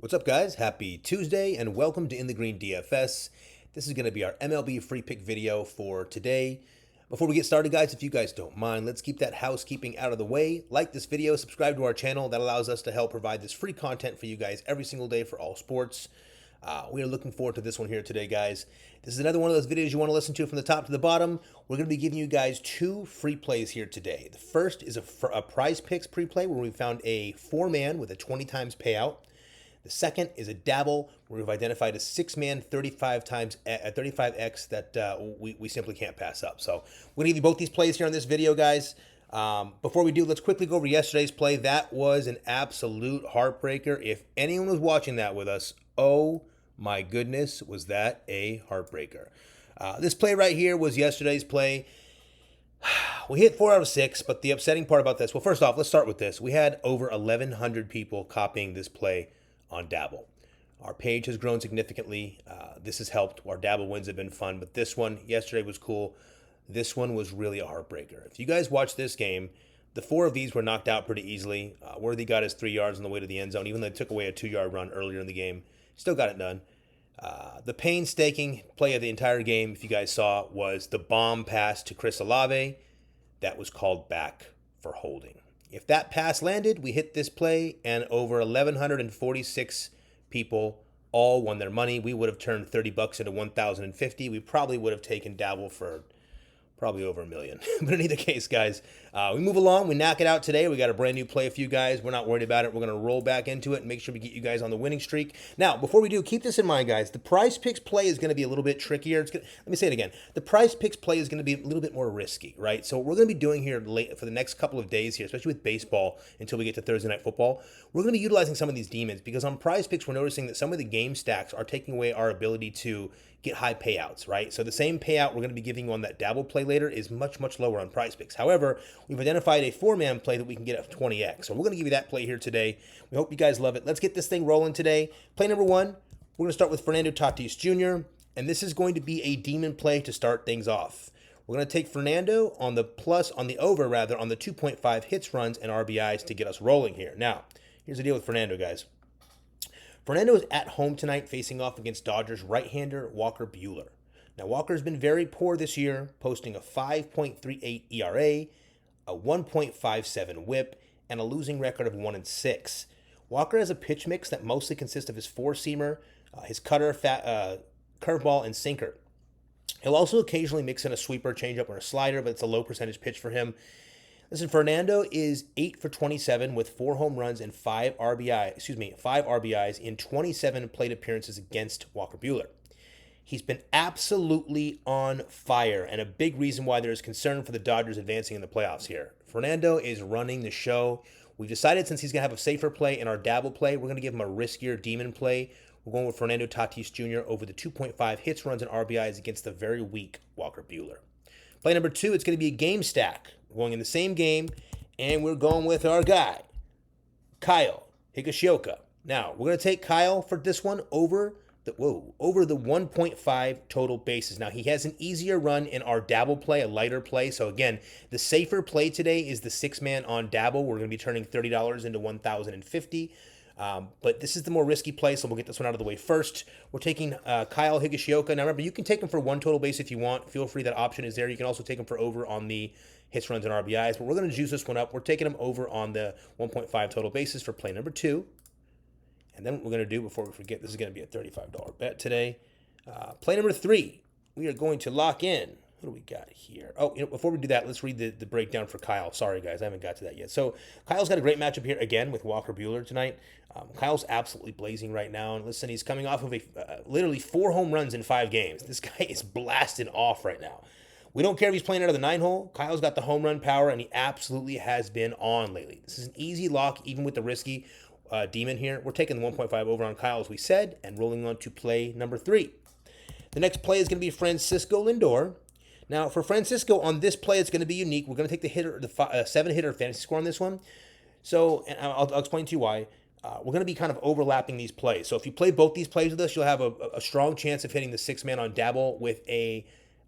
What's up, guys? Happy Tuesday and welcome to In the Green DFS. This is going to be our MLB free pick video for today. Before we get started, guys, if you guys don't mind, let's keep that housekeeping out of the way. Like this video, subscribe to our channel. That allows us to help provide this free content for you guys every single day for all sports. We are looking forward to this one here today, guys. This is another one of those videos you want to listen to from the top to the bottom. We're going to be giving you guys two free plays here today. The first is a Prizepicks pre-play where we found a 4-man with a 20 times payout. The second is a dabble where we've identified a 6-man 35x that we simply can't pass up. So we're going to give you both these plays here on this video, guys. Before we do, let's quickly go over yesterday's play. That was an absolute heartbreaker. If anyone was watching that with us, oh my goodness, was that a heartbreaker. This play right here was yesterday's play. We hit 4 out of 6, but the upsetting part about this, well, first off, let's start with this. We had over 1,100 people copying this play on Dabble. Our page has grown significantly. This has helped. Our Dabble wins have been fun, but this one yesterday was cool. This one was really a heartbreaker. If you guys watch this game, the 4 of these were knocked out pretty easily. Worthy got his 3 yards on the way to the end zone, even though they took away a 2-yard run earlier in the game. Still got it done. The painstaking play of the entire game, if you guys saw, was the bomb pass to Chris Olave. That was called back for holding. If that pass landed, we hit this play, and over 1,146 people all won their money. We would have turned $30 into 1,050. We probably would have taken Dabble for probably over $1 million. But in either case, guys, we move along. We knock it out today. We got a brand new play for you guys. We're not worried about it. We're going to roll back into it and make sure we get you guys on the winning streak. Now, before we do, keep this in mind, guys. The Prizepicks play is going to be a little bit trickier. Let me say it again. The Prizepicks play is going to be a little bit more risky, right? So what we're going to be doing here for the next couple of days here, especially with baseball until we get to Thursday Night Football, we're going to be utilizing some of these demons because on Prizepicks, we're noticing that some of the game stacks are taking away our ability to get high payouts, right? So the same payout we're going to be giving you on that Dabble play later is much, much lower on Prizepicks. However, we've identified a 4-man play that we can get at 20x. So we're going to give you that play here today. We hope you guys love it. Let's get this thing rolling today. Play number 1, we're going to start with Fernando Tatis Jr., and this is going to be a demon play to start things off. We're going to take Fernando on the over on the 2.5 hits, runs, and RBIs to get us rolling here. Now, here's the deal with Fernando, guys. Fernando is at home tonight facing off against Dodgers right-hander Walker Buehler. Now, Walker's been very poor this year, posting a 5.38 ERA, a 1.57 whip, and a losing record of 1-6. Walker has a pitch mix that mostly consists of his 4-seamer, his cutter, curveball, and sinker. He'll also occasionally mix in a sweeper, changeup, or a slider, but it's a low percentage pitch for him. Listen, Fernando is 8 for 27 with 4 home runs and 5 RBIs in 27 plate appearances against Walker Buehler. He's been absolutely on fire, and a big reason why there is concern for the Dodgers advancing in the playoffs here. Fernando is running the show. We've decided since he's going to have a safer play in our Dabble play, we're going to give him a riskier demon play. We're going with Fernando Tatis Jr. over the 2.5 hits, runs, and RBIs against the very weak Walker Buehler. Play number 2, it's going to be a game stack. We're going in the same game, and we're going with our guy, Kyle Higashioka. Now, we're going to take Kyle for this one over the 1.5 total bases. Now, he has an easier run in our Dabble play, a lighter play. So, again, the safer play today is the 6-man on Dabble. We're going to be turning $30 into $1,050. But this is the more risky play, so we'll get this one out of the way first. We're taking Kyle Higashioka. Now, remember, you can take him for 1 total base if you want. Feel free, that option is there. You can also take him for over on the hits, runs, and RBIs, but we're going to juice this one up. We're taking him over on the 1.5 total bases for play number 2. And then what we're going to do, before we forget, this is going to be a $35 bet today. Play number 3, we are going to lock in. What do we got here? Oh, before we do that, let's read the breakdown for Kyle. Sorry, guys, I haven't got to that yet. So Kyle's got a great matchup here again with Walker Buehler tonight. Kyle's absolutely blazing right now. And listen, he's coming off of literally 4 home runs in 5 games. This guy is blasting off right now. We don't care if he's playing out of the 9-hole. Kyle's got the home run power, and he absolutely has been on lately. This is an easy lock, even with the risky demon here. We're taking the 1.5 over on Kyle, as we said, and rolling on to play number 3. The next play is going to be Francisco Lindor. Now, for Francisco, on this play, it's going to be unique. We're going to take the 7-hitter fantasy score on this one. So, and I'll explain to you why. We're going to be kind of overlapping these plays. So if you play both these plays with us, you'll have a strong chance of hitting the 6-man on Dabble with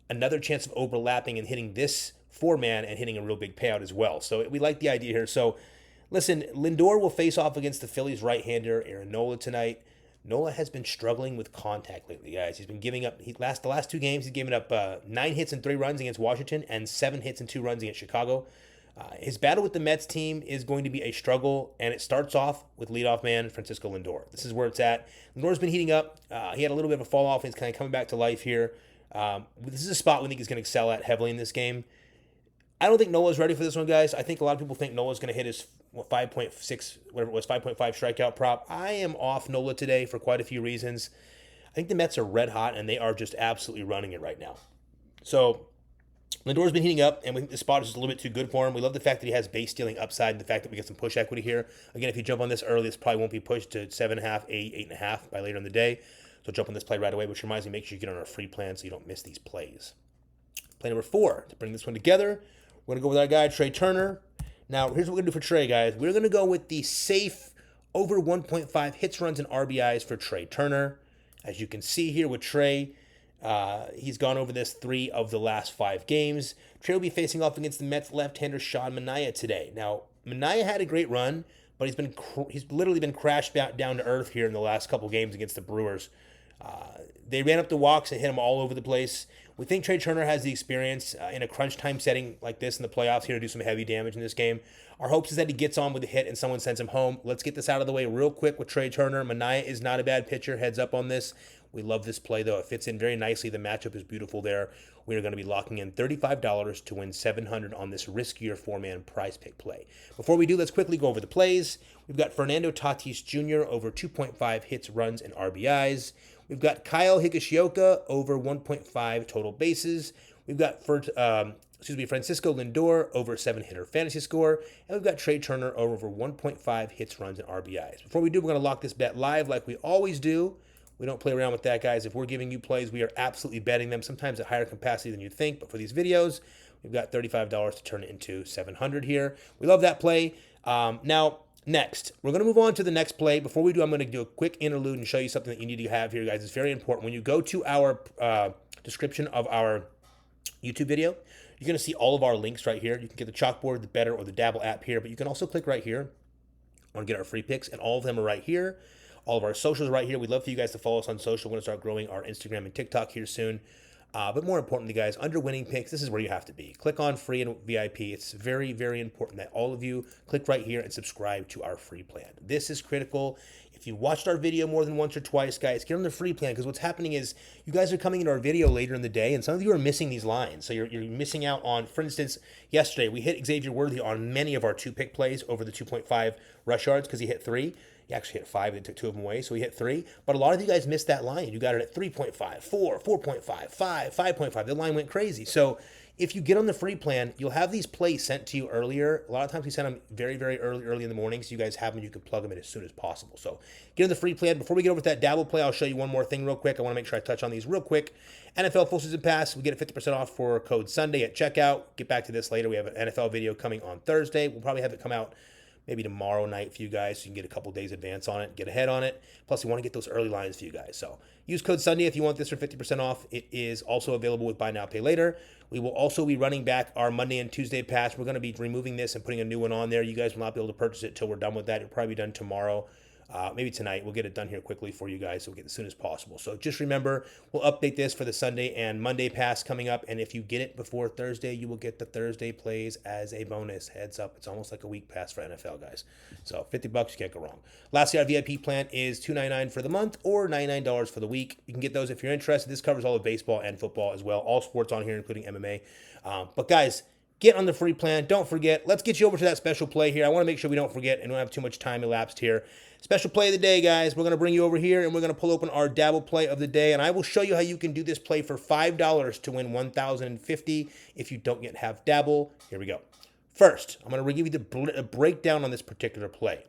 another chance of overlapping and hitting this 4-man and hitting a real big payout as well. So we like the idea here. So Listen, Lindor will face off against the Phillies right-hander Aaron Nola tonight. Nola has been struggling with contact lately, guys. He's been giving up. The last 2 games, he's given up 9 hits and 3 runs against Washington and 7 hits and 2 runs against Chicago. His battle with the Mets team is going to be a struggle, and it starts off with leadoff man Francisco Lindor. This is where it's at. Lindor's been heating up. He had a little bit of a fall off, and he's kind of coming back to life here. This is a spot we think he's going to excel at heavily in this game. I don't think Nola's ready for this one, guys. I think a lot of people think Nola's going to hit his 5.6, whatever it was, 5.5 strikeout prop. I am off Nola today for quite a few reasons. I think the Mets are red hot, and they are just absolutely running it right now. So Lindor's been heating up, and we think the spot is just a little bit too good for him. We love the fact that he has base stealing upside and the fact that we get some push equity here. Again, if you jump on this early, this probably won't be pushed to 7.5, 8, 8.5 by later in the day. So jump on this play right away, which reminds me, make sure you get on our free plan so you don't miss these plays. Play number 4, to bring this one together, we're going to go with our guy, Trey Turner. Now, here's what we're going to do for Trey, guys. We're going to go with the safe over 1.5 hits, runs, and RBIs for Trey Turner. As you can see here with Trey, he's gone over this 3 of the last 5 games. Trey will be facing off against the Mets left-hander Sean Manaea today. Now, Manaea had a great run, but he's literally been crashed down to earth here in the last couple games against the Brewers. They ran up the walks and hit him all over the place. We think Trey Turner has the experience in a crunch time setting like this in the playoffs here to do some heavy damage in this game. Our hopes is that he gets on with a hit and someone sends him home. Let's get this out of the way real quick with Trey Turner. Manaea is not a bad pitcher. Heads up on this. We love this play, though. It fits in very nicely. The matchup is beautiful there. We are going to be locking in $35 to win $700 on this riskier 4-man prize pick play. Before we do, let's quickly go over the plays. We've got Fernando Tatis Jr. over 2.5 hits, runs, and RBIs. We've got Kyle Higashioka over 1.5 total bases. We've got Francisco Lindor over 7-hitter fantasy score. And we've got Trey Turner over 1.5 hits, runs, and RBIs. Before we do, we're going to lock this bet live like we always do. We don't play around with that, guys. If we're giving you plays, we are absolutely betting them, sometimes at higher capacity than you think. But for these videos, we've got $35 to turn it into $700 here. We love that play. Now, next, we're going to move on to the next play. Before we do, I'm going to do a quick interlude and show you something that you need to have here, guys. It's very important. When you go to our description of our YouTube video, you're going to see all of our links right here. You can get the Chalkboard, the Better, or the Dabble app here, but you can also click right here on Get Our Free Picks, and all of them are right here. All of our socials are right here. We'd love for you guys to follow us on social. We're going to start growing our Instagram and TikTok here soon. But more importantly, guys, under Winning Picks, this is where you have to be. Click on Free and VIP. It's very, very important that all of you click right here and subscribe to our free plan. This is critical. If you watched our video more than once or twice, guys, get on the free plan, because what's happening is you guys are coming into our video later in the day, and some of you are missing these lines. So you're missing out on, for instance, yesterday we hit Xavier Worthy on many of our 2-pick plays over the 2.5 rush yards because he hit 3. He actually hit 5 and took 2 of them away, so he hit 3. But a lot of you guys missed that line. You got it at 3.5, 4, 4.5, 5, 5.5. The line went crazy. So if you get on the free plan, you'll have these plays sent to you earlier. A lot of times we send them very, very early in the morning, so you guys have them and you can plug them in as soon as possible. So get on the free plan. Before we get over to that Dabble play, I'll show you one more thing real quick. I want to make sure I touch on these real quick. NFL Full Season Pass, we get a 50% off for code Sunday at checkout. Get back to this later. We have an NFL video coming on Thursday. We'll probably have it come out maybe tomorrow night for you guys, so you can get a couple days advance on it, get ahead on it. Plus, we want to get those early lines for you guys. So use code Sunday if you want this for 50% off. It is also available with Buy Now, Pay Later. We will also be running back our Monday and Tuesday pass. We're going to be removing this and putting a new one on there. You guys will not be able to purchase it until we're done with that. It'll probably be done tomorrow. Maybe tonight. We'll get it done here quickly for you guys, so we'll get it as soon as possible. So just remember, we'll update this for the Sunday and Monday pass coming up, and if you get it before Thursday, you will get the Thursday plays as a bonus. Heads up, it's almost like a week pass for NFL, guys. So $50, you can't go wrong. Lastly, our VIP plan is $299 for the month or $99 for the week. You can get those if you're interested. This covers all of baseball and football as well. All sports on here, including MMA. But guys, get on the free plan. Don't forget. Let's get you over to that special play here. I want to make sure we don't forget and don't have too much time elapsed here. Special play of the day, guys. We're going to bring you over here, and we're going to pull open our Dabble play of the day, and I will show you how you can do this play for $5 to win $1,050 if you don't yet have Dabble. Here we go. First, I'm going to give you the breakdown on this particular play.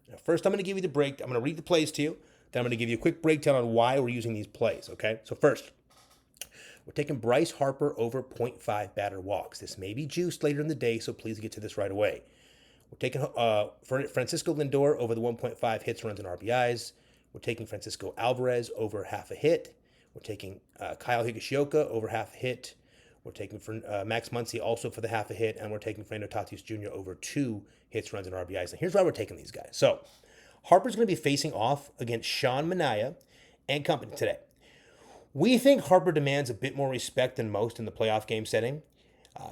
Now, first, I'm going to give you the break. I'm going to read the plays to you. Then I'm going to give you a quick breakdown on why we're using these plays, okay? So first, we're taking Bryce Harper over 0.5 batter walks. This may be juiced later in the day, so please get to this right away. We're taking Francisco Lindor over the 1.5 hits, runs, and RBIs. We're taking Francisco Alvarez over half a hit. We're taking Kyle Higashioka over half a hit. We're taking for Max Muncy also for the half a hit, and we're taking Fernando Tatis Jr. over 2 hits, runs, and RBIs. And here's why we're taking these guys. So Harper's going to be facing off against Sean Manaea and company today. We think Harper demands a bit more respect than most in the playoff game setting.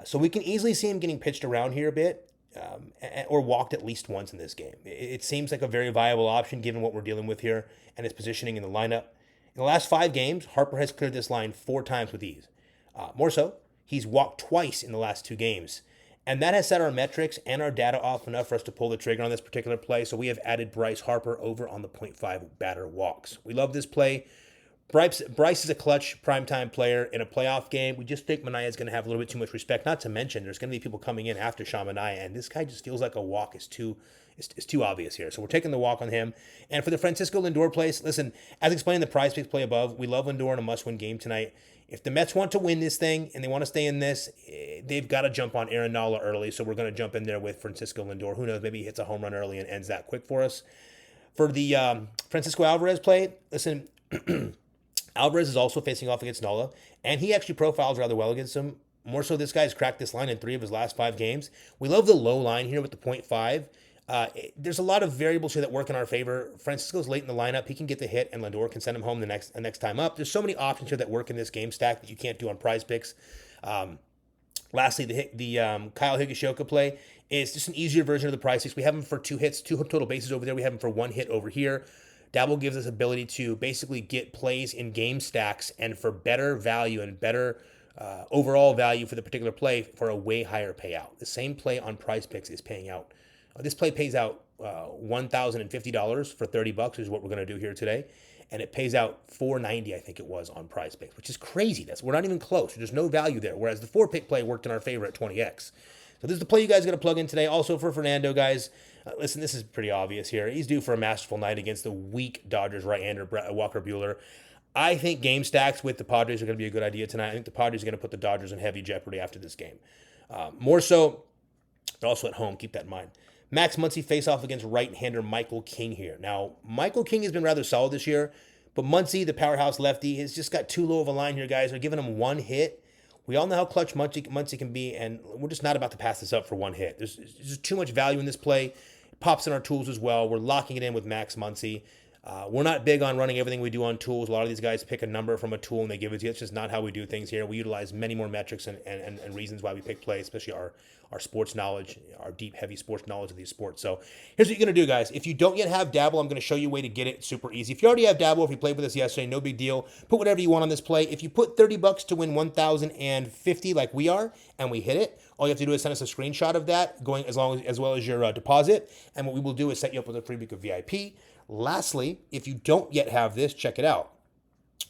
So we can easily see him getting pitched around here a bit or walked at least once in this game. It seems like a very viable option given what we're dealing with here and his positioning in the lineup. In the last 5 games, Harper has cleared this line 4 times with ease. More so, he's walked twice in the last 2 games. And that has set our metrics and our data off enough for us to pull the trigger on this particular play. So we have added Bryce Harper over on the 0.5 batter walks. We love this play. Bryce is a clutch primetime player in a playoff game. We just think Manaea is going to have a little bit too much respect. Not to mention, there's going to be people coming in after Sean Manaea, and this guy just feels like a walk is too obvious here. So we're taking the walk on him. And for the Francisco Lindor place, listen, as explained in the Prizepicks play above, we love Lindor in a must-win game tonight. If the Mets want to win this thing and they want to stay in this, they've got to jump on Aaron Nola early. So we're going to jump in there with Francisco Lindor. Who knows? Maybe he hits a home run early and ends that quick for us. For the Francisco Alvarez play, listen. Alvarez is also facing off against Nola, and he actually profiles rather well against him. More so, this guy's cracked this line in 3 of his last 5 games. We love the low line here with the 0.5. There's a lot of variables here that work in our favor. Francisco's late in the lineup. He can get the hit, and Lindor can send him home the next time up. There's so many options here that work in this game stack that you can't do on Prizepicks. Lastly, the Kyle Higashioka play is just an easier version of the Prizepicks. We have him for 2 hits, 2 total bases over there. We have him for 1 hit over here. Dabble gives us ability to basically get plays in game stacks and for better value and better overall value for the particular play for a way higher payout. The same play on Prizepicks is paying out. This play pays out $1,050 for $30, which is what we're going to do here today. And it pays out $490, I think it was, on Prizepicks, which is crazy. We're not even close. There's no value there. Whereas the 4-pick play worked in our favor at 20x. So this is the play you guys got to plug in today. Also for Fernando, guys, listen, this is pretty obvious here. He's due for a masterful night against the weak Dodgers right-hander Walker Buehler. I think game stacks with the Padres are going to be a good idea tonight. I think the Padres are going to put the Dodgers in heavy jeopardy after this game. More so, they're also at home. Keep that in mind. Max Muncy face-off against right-hander Michael King here. Now, Michael King has been rather solid this year, but Muncy, the powerhouse lefty, has just got too low of a line here, guys. They're giving him 1 hit. We all know how clutch Muncy can be, and we're just not about to pass this up for 1 hit. There's just too much value in this play. It pops in our tools as well. We're locking it in with Max Muncy. We're not big on running everything we do on tools. A lot of these guys pick a number from a tool and they give it to you. It's just not how we do things here. We utilize many more metrics and reasons why we pick plays, especially our sports knowledge, our deep, heavy sports knowledge of these sports. So here's what you're going to do, guys. If you don't yet have Dabble, I'm going to show you a way to get it. It's super easy. If you already have Dabble, if you played with us yesterday, no big deal. Put whatever you want on this play. If you put $30 to win 1,050 like we are, and we hit it, all you have to do is send us a screenshot of that, going as well as your deposit. And what we will do is set you up with a free week of VIP. Lastly, if you don't yet have this, check it out.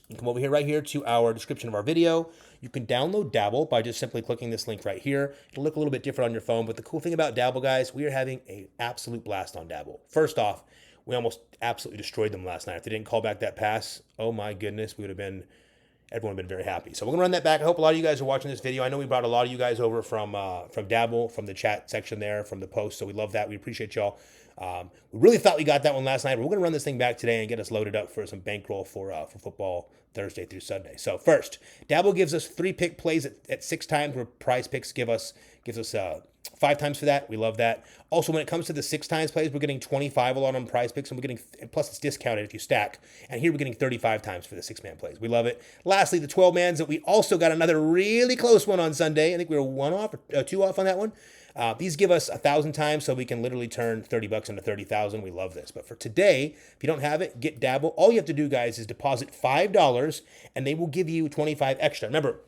You can come over here right here to our description of our video. You can download Dabble by just simply clicking this link right here. It'll look a little bit different on your phone, but the cool thing about Dabble, guys, we are having an absolute blast on Dabble. First off, we almost absolutely destroyed them last night. If they didn't call back that pass, oh my goodness, everyone would have been very happy. So we're going to run that back. I hope a lot of you guys are watching this video. I know we brought a lot of you guys over from Dabble, from the chat section there, from the post, so we love that. We appreciate y'all. We really thought we got that one last night, but we're going to run this thing back today and get us loaded up for some bankroll for football Thursday through Sunday. So first, Dabble gives us 3-pick plays at 6 times, where Prizepicks gives us 5 times for that. We love that. Also, when it comes to the 6 times plays, we're getting 25 a lot on Prizepicks, and we're getting, plus it's discounted if you stack. And here we're getting 35 times for the 6-man plays. We love it. Lastly, the 12-mans that we also got another really close one on Sunday. I think we were 1 off or 2 off on that one. These give us 1,000 times, so we can literally turn $30 into 30,000. We love this. But for today, if you don't have it, get Dabble. All you have to do, guys, is deposit $5, and they will give you 25 extra. Remember,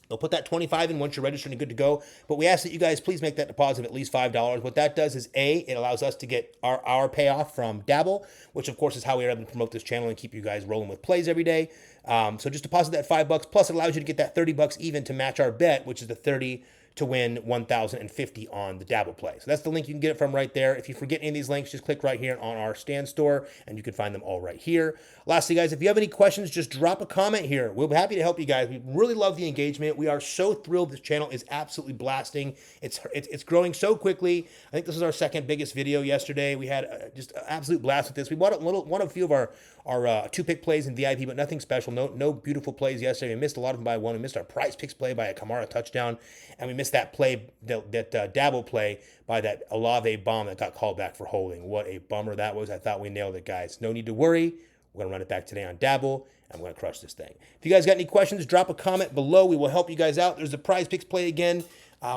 they'll put that 25 in once you're registered and good to go. But we ask that you guys please make that deposit of at least $5. What that does is, A, it allows us to get our payoff from Dabble, which, of course, is how we are able to promote this channel and keep you guys rolling with plays every day. So just deposit that $5, plus it allows you to get that $30 even to match our bet, which is the 30 to win 1,050 on the Dabble play. So that's the link you can get it from right there. If you forget any of these links, just click right here on our stand store, and you can find them all right here. Lastly, guys, if you have any questions, just drop a comment here. We'll be happy to help you guys. We really love the engagement. We are so thrilled. This channel is absolutely blasting. It's growing so quickly. I think this is our second biggest video yesterday. We had just an absolute blast with this. We won a few of our two-pick plays in VIP, but nothing special. No beautiful plays yesterday. We missed a lot of them by one. We missed our Prizepicks play by a Kamara touchdown, and we missed that play, that Dabble play by that Olave bomb that got called back for holding. What a bummer that was. I thought we nailed it, guys. No need to worry. We're going to run it back today on Dabble, and we're going to crush this thing. If you guys got any questions, drop a comment below. We will help you guys out. There's the Prizepicks play again.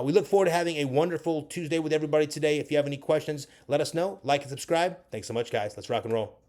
We look forward to having a wonderful Tuesday with everybody today. If you have any questions, let us know. Like and subscribe. Thanks so much, guys. Let's rock and roll.